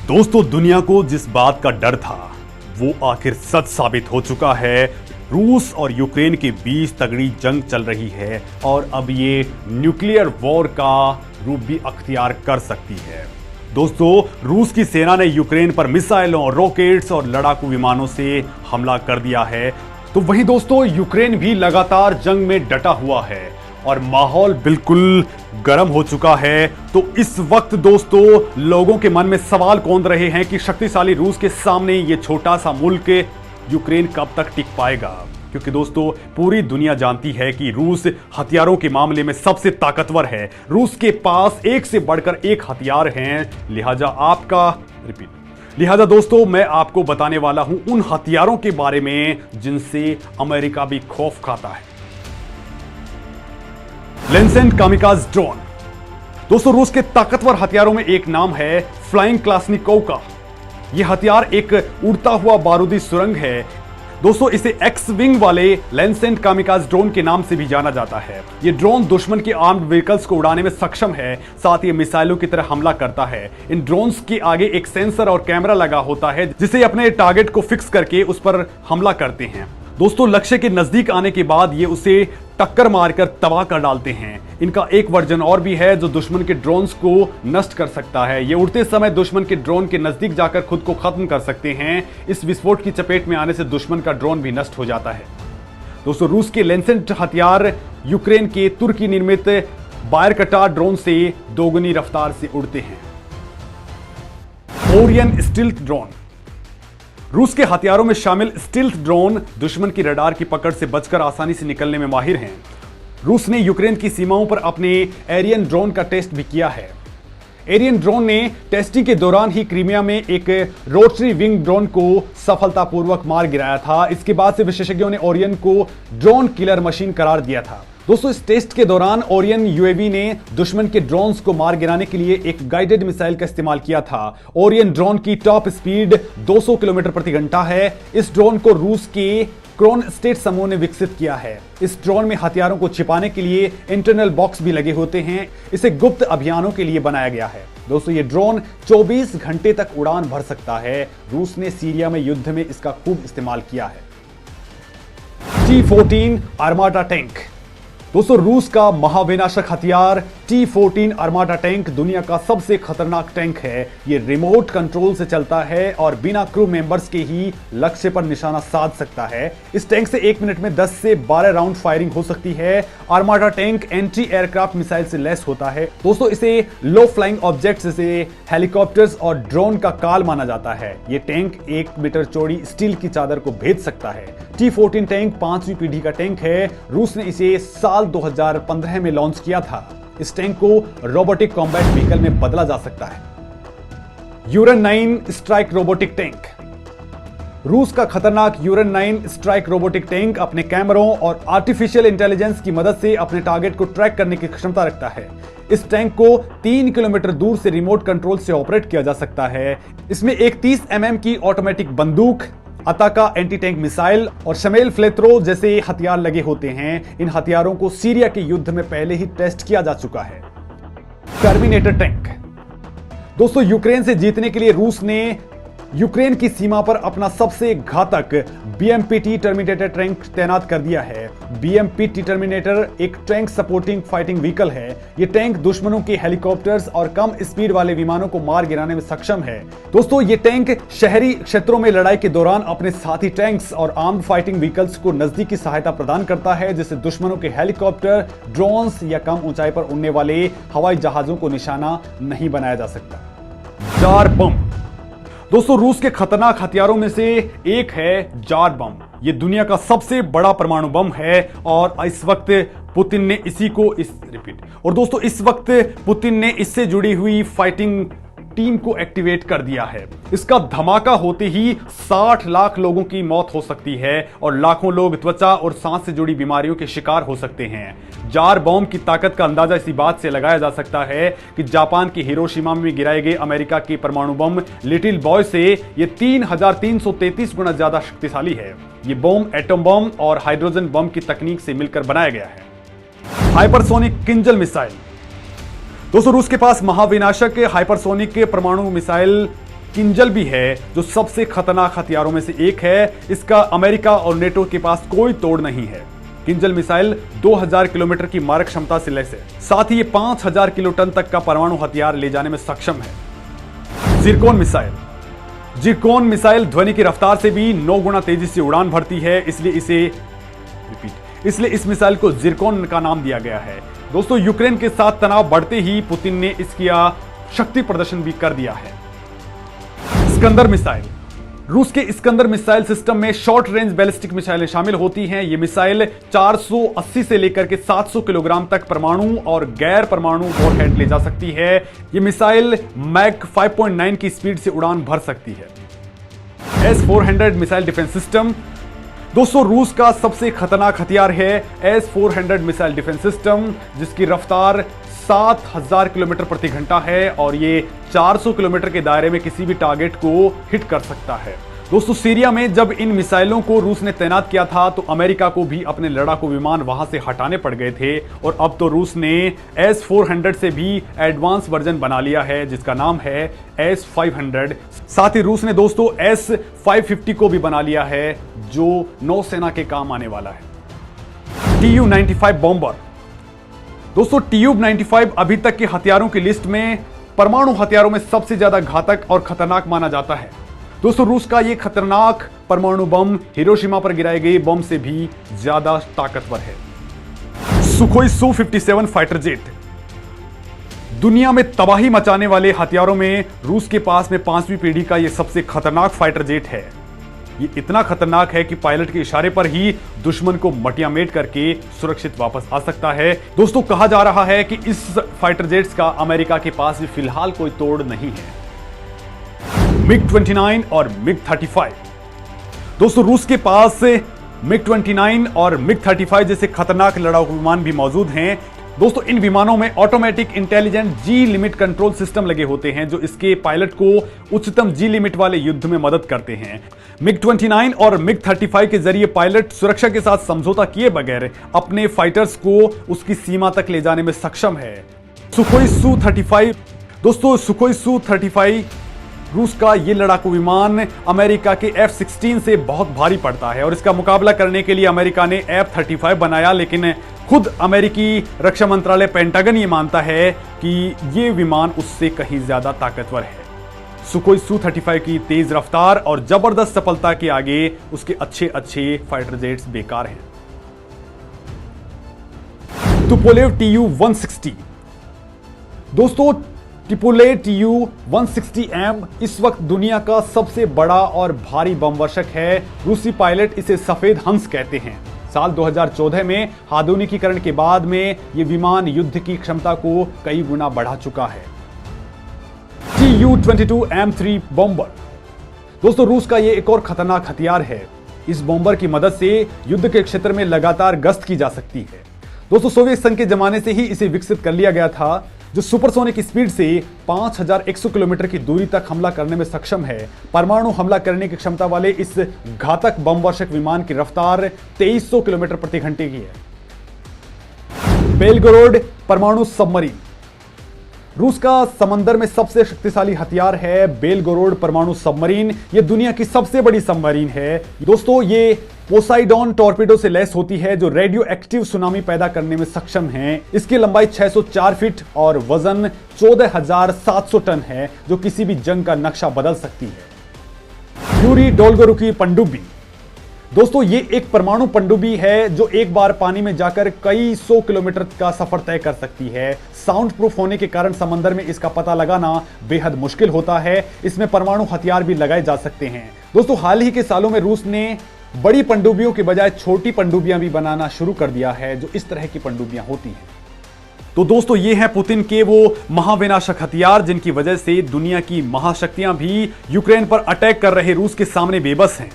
दोस्तों, दुनिया को जिस बात का डर था वो आखिर सच साबित हो चुका है। रूस और यूक्रेन के बीच तगड़ी जंग चल रही है और अब ये न्यूक्लियर वॉर का रूप भी अख्तियार कर सकती है। दोस्तों, रूस की सेना ने यूक्रेन पर मिसाइलों, रॉकेट्स और लड़ाकू विमानों से हमला कर दिया है। तो वहीं दोस्तों, यूक्रेन भी लगातार जंग में डटा हुआ है और माहौल बिल्कुल गर्म हो चुका है। तो इस वक्त दोस्तों, लोगों के मन में सवाल कौंध रहे हैं कि शक्तिशाली रूस के सामने ये छोटा सा मुल्क यूक्रेन कब तक टिक पाएगा, क्योंकि दोस्तों पूरी दुनिया जानती है कि रूस हथियारों के मामले में सबसे ताकतवर है। रूस के पास एक से बढ़कर एक हथियार हैं। लिहाजा दोस्तों, मैं आपको बताने वाला हूं उन हथियारों के बारे में जिनसे अमेरिका भी खौफ खाता है। लेंसेंट कामिकाज ड्रोन। दोस्तों, रूस के ताकतवर हथियारों में एक नाम है फ्लाइंग क्लाशनिकोव का। यह हथियार एक उड़ता हुआ बारूदी सुरंग है। दोस्तों, इसे एक्स विंग वाले लेंसेंट कामिकाज ड्रोन के नाम से भी जाना जाता है। यह ड्रोन दुश्मन के आर्म्ड व्हीकल्स को उड़ाने में सक्षम है, साथ ही मिसाइलों की तरह हमला करता है। इन ड्रोन्स के आगे एक सेंसर और कैमरा लगा होता है जिसे अपने टारगेट को फिक्स करके उस पर हमला करते हैं। दोस्तों, लक्ष्य के नजदीक आने के बाद ये उसे टक्कर मारकर तबाह कर डालते हैं। इनका एक वर्जन और भी है जो दुश्मन के ड्रोन्स को नष्ट कर सकता है। ये उड़ते समय दुश्मन के ड्रोन के नजदीक जाकर खुद को खत्म कर सकते हैं। इस विस्फोट की चपेट में आने से दुश्मन का ड्रोन भी नष्ट हो जाता है। दोस्तों, रूस के लेंसेंट हथियार यूक्रेन के तुर्की निर्मित बायरकटार ड्रोन से दोगुनी रफ्तार से उड़ते हैं। Orion stealth drone. रूस के हथियारों में शामिल स्टील्थ ड्रोन दुश्मन की रडार की पकड़ से बचकर आसानी से निकलने में माहिर हैं। रूस ने यूक्रेन की सीमाओं पर अपने एरियन ड्रोन का टेस्ट भी किया है। एरियन ड्रोन ने टेस्टिंग के दौरान ही क्रीमिया में एक रोटरी विंग ड्रोन को सफलतापूर्वक मार गिराया था। इसके बाद से विशेषज्ञों ने ओरियन को ड्रोन किलर मशीन करार दिया था। दोस्तों, इस टेस्ट के दौरान ओरियन यूएवी ने दुश्मन के ड्रोन्स को मार गिराने के लिए एक गाइडेड मिसाइल का इस्तेमाल किया था। ओरियन ड्रोन की टॉप स्पीड 200 किलोमीटर प्रति घंटा है। इस ड्रोन को रूस के क्रोनस्टेट समूह ने विकसित किया है। इस ड्रोन में हथियारों को छिपाने के लिए इंटरनल बॉक्स भी लगे होते हैं। इसे गुप्त अभियानों के लिए बनाया गया है। दोस्तों, ये ड्रोन 24 घंटे तक उड़ान भर सकता है। रूस ने सीरिया में युद्ध में इसका खूब इस्तेमाल किया है। T-14 armada tank. दोस्तों, रूस का महाविनाशक हथियार T-14 आर्माडा टैंक दुनिया का सबसे खतरनाक टैंक है। यह रिमोट कंट्रोल से चलता है और बिना क्रू मेंबर्स के ही लक्ष्य पर निशाना साध सकता है। इस टैंक से 1 मिनट में 10 से 12 राउंड फायरिंग हो सकती है। Armada tank anti aircraft missile से लैस होता है। दोस्तों, इसे लो फ्लाइंग ऑब्जेक्ट्स जैसे हेलीकॉप्टर्स और ड्रोन का काल माना जाता है। यह टैंक 1 मीटर चौड़ी स्टील की चादर को भेद सकता है। T-14 टैंक 5वीं पीढ़ी का टैंक है। रूस ने इसे साल 2015 में लॉन्च किया था। इस टैंक को रोबोटिक कॉम्बैट व्हीकल में बदला जा सकता है। यूरेन 9 स्ट्राइक रोबोटिक टैंक। रूस का खतरनाक यूरेन 9 स्ट्राइक रोबोटिक टैंक अपने कैमरों और आर्टिफिशियल इंटेलिजेंस की मदद से अपने टारगेट को ट्रैक करने की क्षमता रखता है। इस टैंक को 3 किलोमीटर दूर से रिमोट कंट्रोल से ऑपरेट किया जा सकता है। इसमें एक 30 mm की ऑटोमेटिक बंदूक, अताका एंटी टैंक मिसाइल और शमेल फ्लेथरो जैसे हथियार लगे होते हैं। इन हथियारों को सीरिया के युद्ध में पहले ही टेस्ट किया जा चुका है। Terminator tank. दोस्तों, यूक्रेन से जीतने के लिए रूस ने यूक्रेन की सीमा पर अपना सबसे घातक BMP-T टर्मिनेटर टैंक तैनात कर दिया है। BMP-T टर्मिनेटर एक टैंक सपोर्टिंग फाइटिंग व्हीकल है। यह टैंक दुश्मनों के हेलीकॉप्टर्स और कम स्पीड वाले विमानों को मार गिराने में सक्षम है। दोस्तों, यह टैंक शहरी क्षेत्रों में लड़ाई के दौरान अपने साथी टैंक्स और आर्म्ड फाइटिंग व्हीकल्स को नजदीकी सहायता प्रदान करता है, जिससे दुश्मनों के हेलीकॉप्टर, ड्रोन्स या कम ऊंचाई पर उड़ने वाले हवाई जहाजों को निशाना नहीं बनाया जा सकता। जार बम। दोस्तों, रूस के खतरनाक हथियारों में से एक है जार बम। यह दुनिया का सबसे बड़ा परमाणु बम है और इस वक्त पुतिन ने इस वक्त पुतिन ने इससे जुड़ी हुई फाइटिंग टीम को एक्टिवेट कर दिया है। इसका धमाका होते ही 60 लाख लोगों की मौत हो सकती है और लाखों लोग त्वचा और सांस से जुड़ी बीमारियों के शिकार हो सकते हैं। जार बॉम्ब की ताकत का अंदाजा इसी बात से लगाया जा सकता है कि जापान के हिरोशिमा में गिराए गए अमेरिका के परमाणु बम लिटिल बॉय से यह 3333 गुना ज्यादा शक्तिशाली है। यह बम एटम बम और हाइड्रोजन बम की तकनीक से मिलकर बनाया गया है। Hypersonic Kinjal missile. दोस्तों, रूस के पास महाविनाशक हाइपरसोनिक परमाणु मिसाइल किंजल भी है, जो सबसे खतरनाक हथियारों में से एक है। इसका अमेरिका और नेटो के पास कोई तोड़ नहीं है। किंजल मिसाइल 2000 किलोमीटर की मारक क्षमता से लैस है, साथ ही ये 5000 किलो टन तक का परमाणु हथियार ले जाने में सक्षम है। Zircon missile. जिरकॉन मिसाइल ध्वनि की रफ्तार से भी 9 गुना तेजी से उड़ान भरती है, इसलिए इस मिसाइल को जिरकॉन का नाम दिया गया है। दोस्तों, यूक्रेन के साथ तनाव बढ़ते ही पुतिन ने इसका शक्ति प्रदर्शन भी कर दिया है। Iskander missile. रूस के इस्कंदर मिसाइल सिस्टम में शॉर्ट रेंज बैलिस्टिक मिसाइलें शामिल होती हैं। ये मिसाइल 480 से लेकर के 700 किलोग्राम तक परमाणु और गैर परमाणु वॉरहेड ले जा सकती है। ये मिसाइल मैक 5.9 की स्पीड से उड़ान भर सकती है। S-400 missile defence system. दोस्तों, रूस का सबसे खतरनाक हथियार है S-400 मिसाइल डिफेंस सिस्टम, जिसकी रफ्तार 7000 किलोमीटर प्रति घंटा है और ये 400 किलोमीटर के दायरे में किसी भी टारगेट को हिट कर सकता है। दोस्तों, सीरिया में जब इन मिसाइलों को रूस ने तैनात किया था तो अमेरिका को भी अपने लड़ाकू विमान वहां से हटाने पड़ गए थे, और अब तो रूस ने S-400 से भी एडवांस वर्जन बना लिया है, जिसका नाम है S-500। साथ ही रूस ने दोस्तों S-550 को भी बना लिया है, जो नौसेना के काम आने वाला है। Tu-95 bomber. दोस्तों, Tu-95 अभी तक के हथियारों की लिस्ट में परमाणु हथियारों में सबसे ज्यादा घातक और खतरनाक माना जाता है। दोस्तों, रूस का यह खतरनाक परमाणु बम हिरोशिमा पर गिराए गए बम से भी ज्यादा ताकतवर है। Sukhoi Su-57 fighter jet. दुनिया में तबाही मचाने वाले हथियारों में रूस के पास में 5वीं पीढ़ी का यह सबसे खतरनाक फाइटर जेट है। ये इतना खतरनाक है कि पायलट के इशारे पर ही दुश्मन को मटियामेट करके सुरक्षित वापस आ सकता है। दोस्तों, कहा जा रहा है कि इस फाइटर जेट्स का अमेरिका के पास भी फिलहाल कोई तोड़ नहीं है। MiG-29 और MiG-35। दोस्तों, रूस के पास MiG-29 और MiG-35 जैसे खतरनाक लड़ाकू विमान भी मौजूद हैं। दोस्तों, इन विमानों में ऑटोमेटिक इंटेलिजेंट जी लिमिट कंट्रोल सिस्टम लगे होते हैं, जो इसके पायलट को उच्चतम जी लिमिट वाले युद्ध में मदद करते हैं। MiG-29 और MiG-35 के जरिए पायलट सुरक्षा के साथ समझौता किए बगैर अपने फाइटर्स को उसकी सीमा तक ले जाने में सक्षम है। Sukhoi Su-35। दोस्तों, सुखोई Su-35 रूस का ये लड़ाकू विमान अमेरिका के F-16 से बहुत भारी पड़ता है, और इसका मुकाबला करने के लिए अमेरिका ने F-35 बनाया, लेकिन खुद अमेरिकी रक्षा मंत्रालय पेंटागन ये मानता है कि ये विमान उससे कहीं ज्यादा ताकतवर है। सुखोई Su-35 की तेज रफ्तार और जबरदस्त सफलता के आगे उसके अच्छे फाइटर जेट्स बेकार हैं। Tupolev Tu-160। दोस्तों, तुपोलेव Tu-160M इस वक्त दुनिया का सबसे बड़ा और भारी बमवर्षक है। रूसी पायलट इसे सफेद हंस कहते हैं। साल 2014 में आधुनिकीकरण के बाद में यह विमान युद्ध की क्षमता को कई गुना बढ़ा चुका है। Tu-22M3 bomber. दोस्तों, रूस का यह एक और खतरनाक हथियार है। इस बॉम्बर की मदद से युद्ध के क्षेत्र में लगातार गश्त की जा सकती है। दोस्तों, सोवियत संघ के जमाने से ही इसे विकसित कर लिया गया था, जो सुपरसोनिक स्पीड से 5100 किलोमीटर की दूरी तक हमला करने में सक्षम है। परमाणु हमला करने की क्षमता वाले इस घातक बमवर्षक विमान की रफ्तार 2300 किलोमीटर प्रति घंटे की है। बेलगोरोड परमाणु सबमरीन। रूस का समंदर में सबसे शक्तिशाली हथियार है बेलगोरोड परमाणु सबमरीन। यह दुनिया की सबसे बड़ी सबमरीन है। दोस्तों, ये पोसाइडॉन टॉर्पेडो से लैस होती है, जो रेडियो एक्टिव सुनामी पैदा करने में सक्षम है। इसकी लंबाई 604 फीट और वजन 14700 टन है, जो किसी भी जंग का नक्शा बदल सकती है। यूरी डोल्गोरुकी पनडुब्बी। दोस्तों, ये एक परमाणु पनडुब्बी है जो एक बार पानी में जाकर कई 100 किलोमीटर का सफर तय कर सकती है। साउंड प्रूफ होने के कारण समंदर में इसका पता लगाना बेहद मुश्किल होता है। इसमें परमाणु हथियार भी लगाए जा सकते हैं। दोस्तों, हाल ही के सालों में रूस ने बड़ी पनडुब्बियों के बजाय छोटी पनडुब्बियां भी बनाना शुरू कर दिया है, जो इस तरह की पनडुब्बियां होती हैं। तो दोस्तों, ये हैं पुतिन के वो महाविनाशक हथियार, जिनकी वजह से दुनिया की महाशक्तियां भी यूक्रेन पर अटैक कर रहे रूस के सामने बेबस हैं।